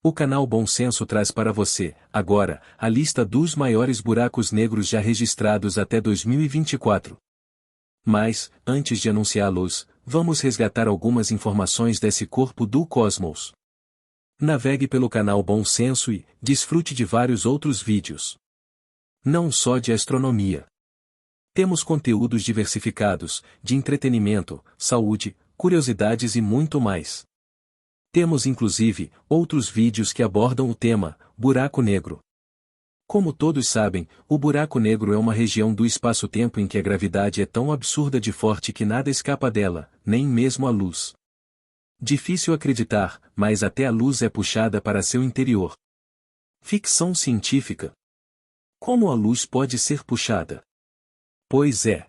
O canal Bom Senso traz para você, agora, a lista dos maiores buracos negros já registrados até 2024. Mas, antes de anunciá-los, vamos resgatar algumas informações desse corpo do cosmos. Navegue pelo canal Bom Senso e desfrute de vários outros vídeos. Não só de astronomia. Temos conteúdos diversificados, de entretenimento, saúde, curiosidades e muito mais. Temos inclusive, outros vídeos que abordam o tema, buraco negro. Como todos sabem, o buraco negro é uma região do espaço-tempo em que a gravidade é tão absurda de forte que nada escapa dela, nem mesmo a luz. Difícil acreditar, mas até a luz é puxada para seu interior. Ficção científica. Como a luz pode ser puxada? Pois é.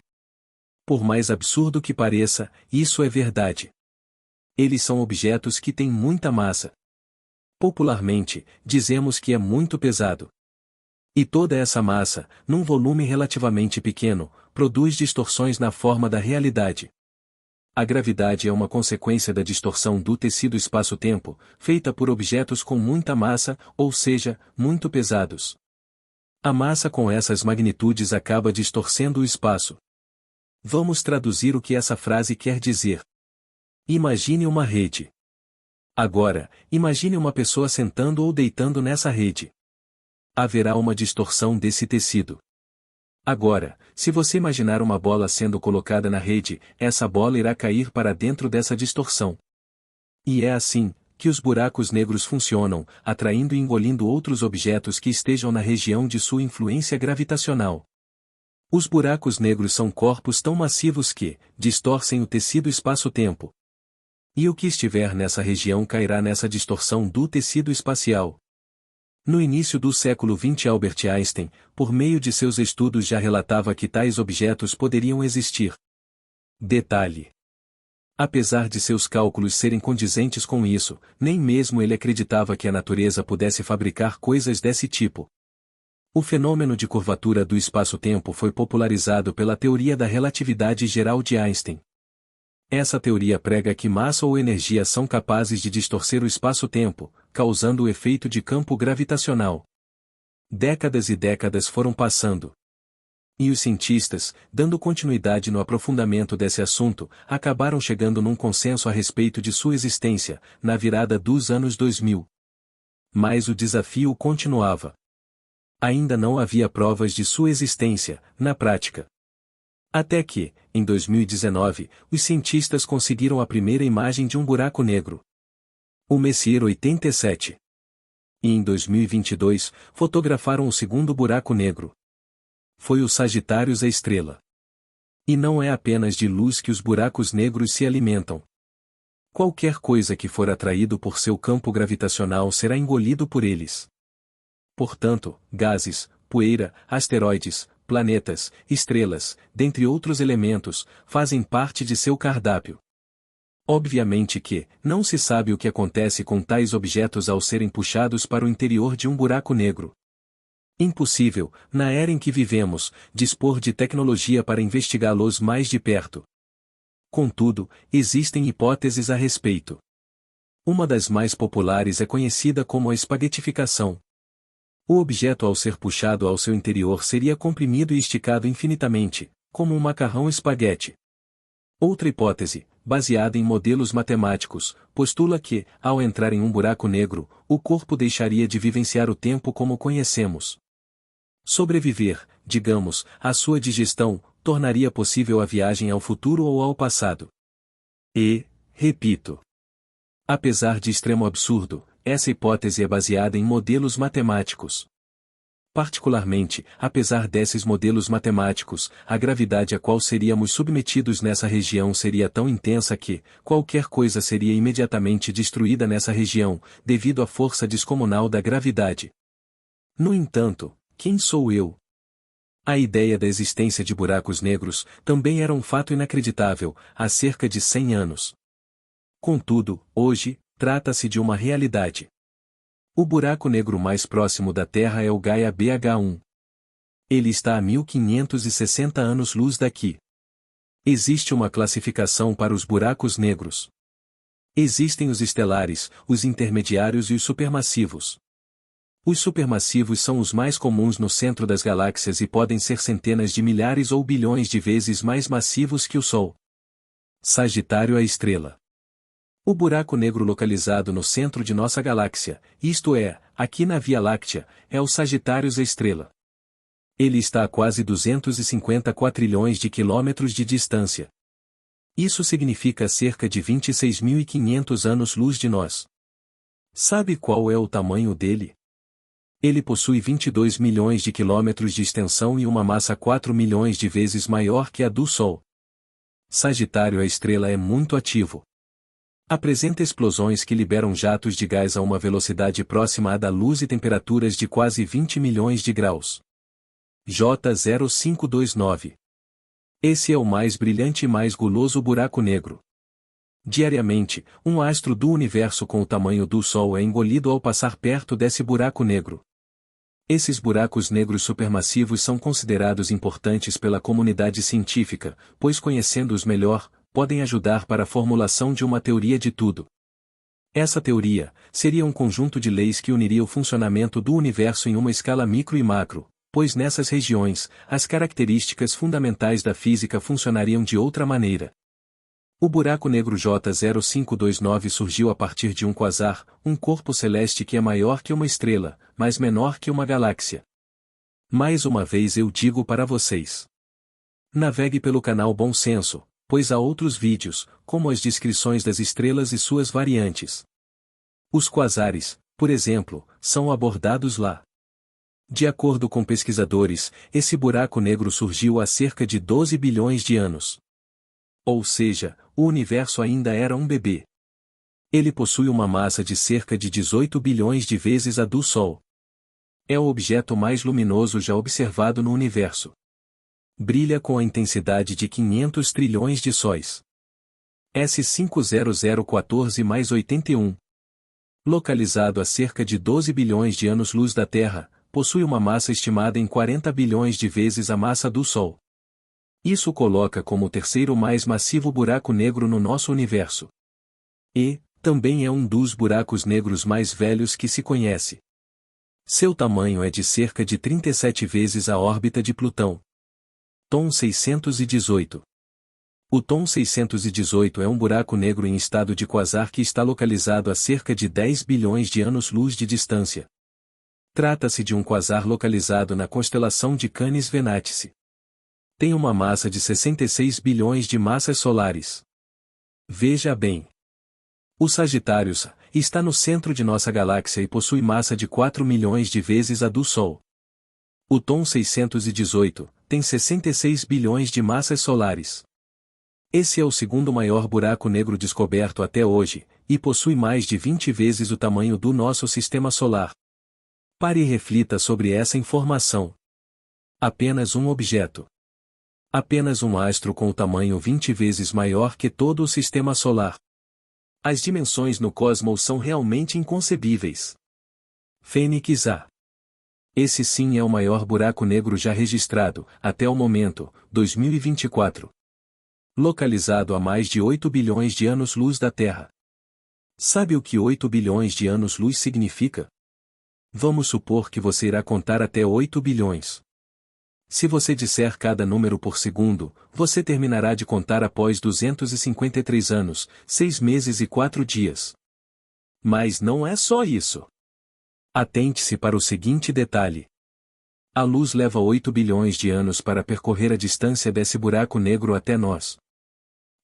Por mais absurdo que pareça, isso é verdade. Eles são objetos que têm muita massa. Popularmente, dizemos que é muito pesado. E toda essa massa, num volume relativamente pequeno, produz distorções na forma da realidade. A gravidade é uma consequência da distorção do tecido espaço-tempo, feita por objetos com muita massa, ou seja, muito pesados. A massa com essas magnitudes acaba distorcendo o espaço. Vamos traduzir o que essa frase quer dizer. Imagine uma rede. Agora, imagine uma pessoa sentando ou deitando nessa rede. Haverá uma distorção desse tecido. Agora, se você imaginar uma bola sendo colocada na rede, essa bola irá cair para dentro dessa distorção. E é assim que os buracos negros funcionam, atraindo e engolindo outros objetos que estejam na região de sua influência gravitacional. Os buracos negros são corpos tão massivos que distorcem o tecido espaço-tempo. E o que estiver nessa região cairá nessa distorção do tecido espacial. No início do século XX, Albert Einstein, por meio de seus estudos, já relatava que tais objetos poderiam existir. Detalhe: apesar de seus cálculos serem condizentes com isso, nem mesmo ele acreditava que a natureza pudesse fabricar coisas desse tipo. O fenômeno de curvatura do espaço-tempo foi popularizado pela teoria da relatividade geral de Einstein. Essa teoria prega que massa ou energia são capazes de distorcer o espaço-tempo, causando o efeito de campo gravitacional. Décadas e décadas foram passando. E os cientistas, dando continuidade no aprofundamento desse assunto, acabaram chegando num consenso a respeito de sua existência, na virada dos anos 2000. Mas o desafio continuava. Ainda não havia provas de sua existência, na prática. Até que, em 2019, os cientistas conseguiram a primeira imagem de um buraco negro. O Messier 87. E em 2022, fotografaram o segundo buraco negro. Foi o Sagitários A estrela. E não é apenas de luz que os buracos negros se alimentam. Qualquer coisa que for atraído por seu campo gravitacional será engolido por eles. Portanto, gases, poeira, asteroides, planetas, estrelas, dentre outros elementos, fazem parte de seu cardápio. Obviamente que, não se sabe o que acontece com tais objetos ao serem puxados para o interior de um buraco negro. Impossível, na era em que vivemos, dispor de tecnologia para investigá-los mais de perto. Contudo, existem hipóteses a respeito. Uma das mais populares é conhecida como a espaguetificação. O objeto, ao ser puxado ao seu interior, seria comprimido e esticado infinitamente, como um macarrão espaguete. Outra hipótese, baseada em modelos matemáticos, postula que, ao entrar em um buraco negro, o corpo deixaria de vivenciar o tempo como conhecemos. Sobreviver, digamos, à sua digestão, tornaria possível a viagem ao futuro ou ao passado. E, repito, apesar de extremo absurdo, essa hipótese é baseada em modelos matemáticos. Particularmente, apesar desses modelos matemáticos, a gravidade a qual seríamos submetidos nessa região seria tão intensa que, qualquer coisa seria imediatamente destruída nessa região, devido à força descomunal da gravidade. No entanto, quem sou eu? A ideia da existência de buracos negros também era um fato inacreditável, há cerca de 100 anos. Contudo, hoje, trata-se de uma realidade. O buraco negro mais próximo da Terra é o Gaia BH1. Ele está a 1560 anos-luz daqui. Existe uma classificação para os buracos negros. Existem os estelares, os intermediários e os supermassivos. Os supermassivos são os mais comuns no centro das galáxias e podem ser centenas de milhares ou bilhões de vezes mais massivos que o Sol. Sagitário é a estrela. O buraco negro localizado no centro de nossa galáxia, isto é, aqui na Via Láctea, é o Sagitários a estrela. Ele está a quase 250 quatrilhões de quilômetros de distância. Isso significa cerca de 26.500 anos-luz de nós. Sabe qual é o tamanho dele? Ele possui 22 milhões de quilômetros de extensão e uma massa 4 milhões de vezes maior que a do Sol. Sagitário a estrela é muito ativo. Apresenta explosões que liberam jatos de gás a uma velocidade próxima à da luz e temperaturas de quase 20 milhões de graus. J0529. Esse é o mais brilhante e mais guloso buraco negro. Diariamente, um astro do universo com o tamanho do Sol é engolido ao passar perto desse buraco negro. Esses buracos negros supermassivos são considerados importantes pela comunidade científica, pois conhecendo-os melhor, podem ajudar para a formulação de uma teoria de tudo. Essa teoria seria um conjunto de leis que uniria o funcionamento do universo em uma escala micro e macro, pois nessas regiões, as características fundamentais da física funcionariam de outra maneira. O buraco negro J0529 surgiu a partir de um quasar, um corpo celeste que é maior que uma estrela, mas menor que uma galáxia. Mais uma vez eu digo para vocês. Navegue pelo canal Bom Senso, pois há outros vídeos, como as descrições das estrelas e suas variantes. Os quasares, por exemplo, são abordados lá. De acordo com pesquisadores, esse buraco negro surgiu há cerca de 12 bilhões de anos. Ou seja, o universo ainda era um bebê. Ele possui uma massa de cerca de 18 bilhões de vezes a do Sol. É o objeto mais luminoso já observado no universo. Brilha com a intensidade de 500 trilhões de sóis. S50014 mais 81. Localizado a cerca de 12 bilhões de anos-luz da Terra, possui uma massa estimada em 40 bilhões de vezes a massa do Sol. Isso coloca como o terceiro mais massivo buraco negro no nosso universo. E, também é um dos buracos negros mais velhos que se conhece. Seu tamanho é de cerca de 37 vezes a órbita de Plutão. Tom 618. O Tom 618 é um buraco negro em estado de quasar que está localizado a cerca de 10 bilhões de anos-luz de distância. Trata-se de um quasar localizado na constelação de Canis Venatici. Tem uma massa de 66 bilhões de massas solares. Veja bem. O Sagitários está no centro de nossa galáxia e possui massa de 4 milhões de vezes a do Sol. O Tom 618 tem 66 bilhões de massas solares. Esse é o segundo maior buraco negro descoberto até hoje, e possui mais de 20 vezes o tamanho do nosso sistema solar. Pare e reflita sobre essa informação. Apenas um objeto. Apenas um astro com o tamanho 20 vezes maior que todo o sistema solar. As dimensões no cosmos são realmente inconcebíveis. Fênix A. Esse sim é o maior buraco negro já registrado, até o momento, 2024. Localizado a mais de 8 bilhões de anos-luz da Terra. Sabe o que 8 bilhões de anos-luz significa? Vamos supor que você irá contar até 8 bilhões. Se você disser cada número por segundo, você terminará de contar após 253 anos, 6 meses e 4 dias. Mas não é só isso. Atente-se para o seguinte detalhe. A luz leva 8 bilhões de anos para percorrer a distância desse buraco negro até nós.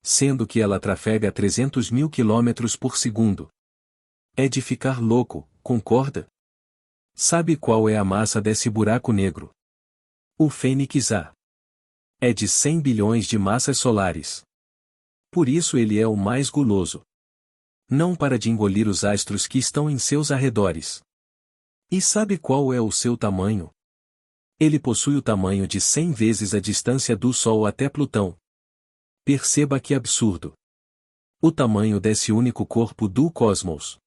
Sendo que ela trafega a 300 mil quilômetros por segundo. É de ficar louco, concorda? Sabe qual é a massa desse buraco negro? O Fênix A. É de 100 bilhões de massas solares. Por isso ele é o mais guloso. Não para de engolir os astros que estão em seus arredores. E sabe qual é o seu tamanho? Ele possui o tamanho de 100 vezes a distância do Sol até Plutão. Perceba que absurdo. O tamanho desse único corpo do cosmos.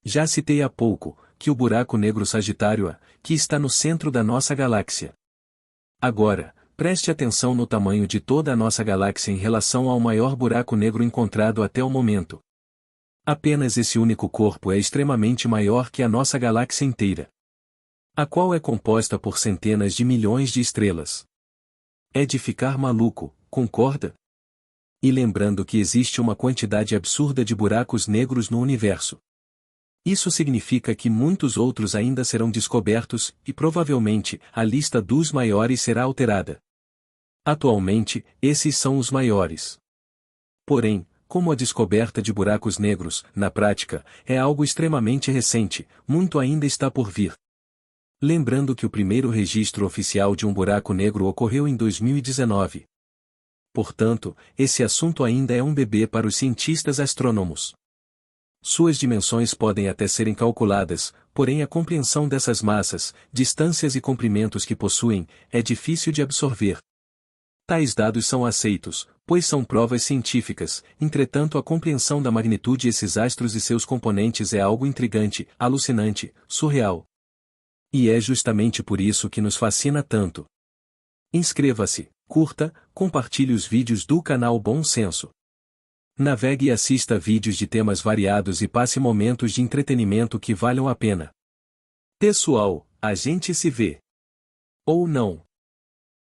Já citei há pouco, que o buraco negro Sagitário A, que está no centro da nossa galáxia. Agora, preste atenção no tamanho de toda a nossa galáxia em relação ao maior buraco negro encontrado até o momento. Apenas esse único corpo é extremamente maior que a nossa galáxia inteira, a qual é composta por centenas de milhões de estrelas. É de ficar maluco, concorda? E lembrando que existe uma quantidade absurda de buracos negros no universo. Isso significa que muitos outros ainda serão descobertos, e provavelmente, a lista dos maiores será alterada. Atualmente, esses são os maiores. Porém, como a descoberta de buracos negros, na prática, é algo extremamente recente, muito ainda está por vir. Lembrando que o primeiro registro oficial de um buraco negro ocorreu em 2019. Portanto, esse assunto ainda é um bebê para os cientistas astrônomos. Suas dimensões podem até serem calculadas, porém a compreensão dessas massas, distâncias e comprimentos que possuem, é difícil de absorver. Tais dados são aceitos, pois são provas científicas, entretanto a compreensão da magnitude desses astros e seus componentes é algo intrigante, alucinante, surreal. E é justamente por isso que nos fascina tanto. Inscreva-se, curta, compartilhe os vídeos do canal Bom Senso. Navegue e assista vídeos de temas variados e passe momentos de entretenimento que valham a pena. Pessoal, a gente se vê. Ou não.